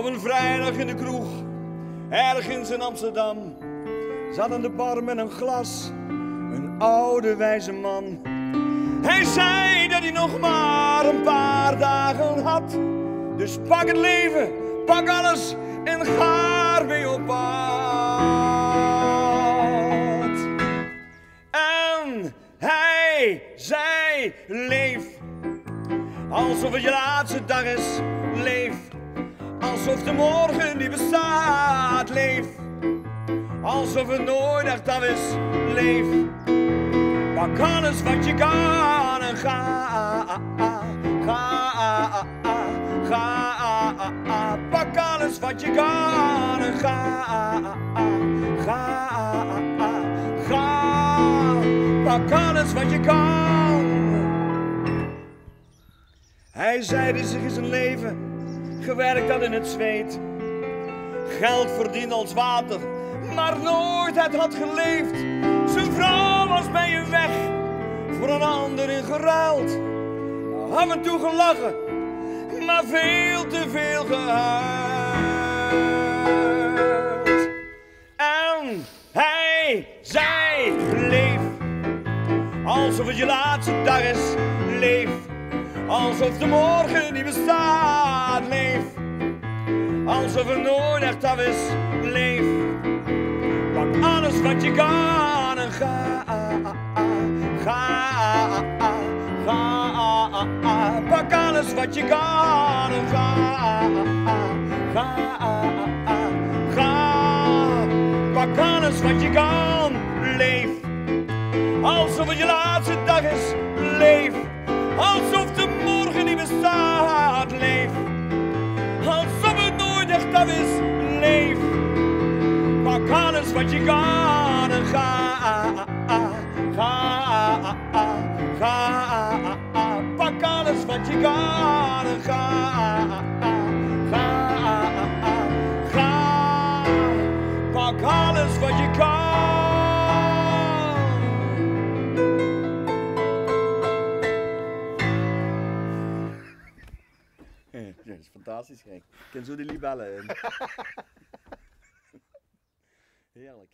Op een vrijdag in de kroeg, ergens in Amsterdam, zat aan de bar met een glas, een oude wijze man. Hij zei dat hij nog maar een paar dagen had. Dus pak het leven, pak alles en ga ermee op pad. En hij zei, leef alsof het je laatste dag is. Leef alsof de morgen niet bestaat. Leef alsof het nooit echt af is. Leef, pak alles wat je kan en ga. Pak alles wat je kan en ga. Pak alles wat je kan. Hij zeide zich in zijn leven, gewerkt had in het zweet. Geld verdiend als water, maar nooit het had geleefd. Zijn vrouw was bij hem weg, voor een ander in geruild. Af en toe gelachen, maar veel te veel gehuild. En hij zei, leef alsof het je laatste dag is. Leef alsof de morgen niet bestaat. Leef alsof er nooit echt af is. Leef, pak alles wat je kan en ga. Pak alles wat je kan en ga. Pak alles wat je kan. Leef alsof het je laatste dag is. Leef alsof de morgen niet bestaat. Leef alsof het nooit echt af is. Leef, pak alles wat je kan en ga. Pak alles wat je kan en ga. Pak alles wat je kan. Dat is fantastisch, gek. Ik ken zo die libellen in. Heerlijk.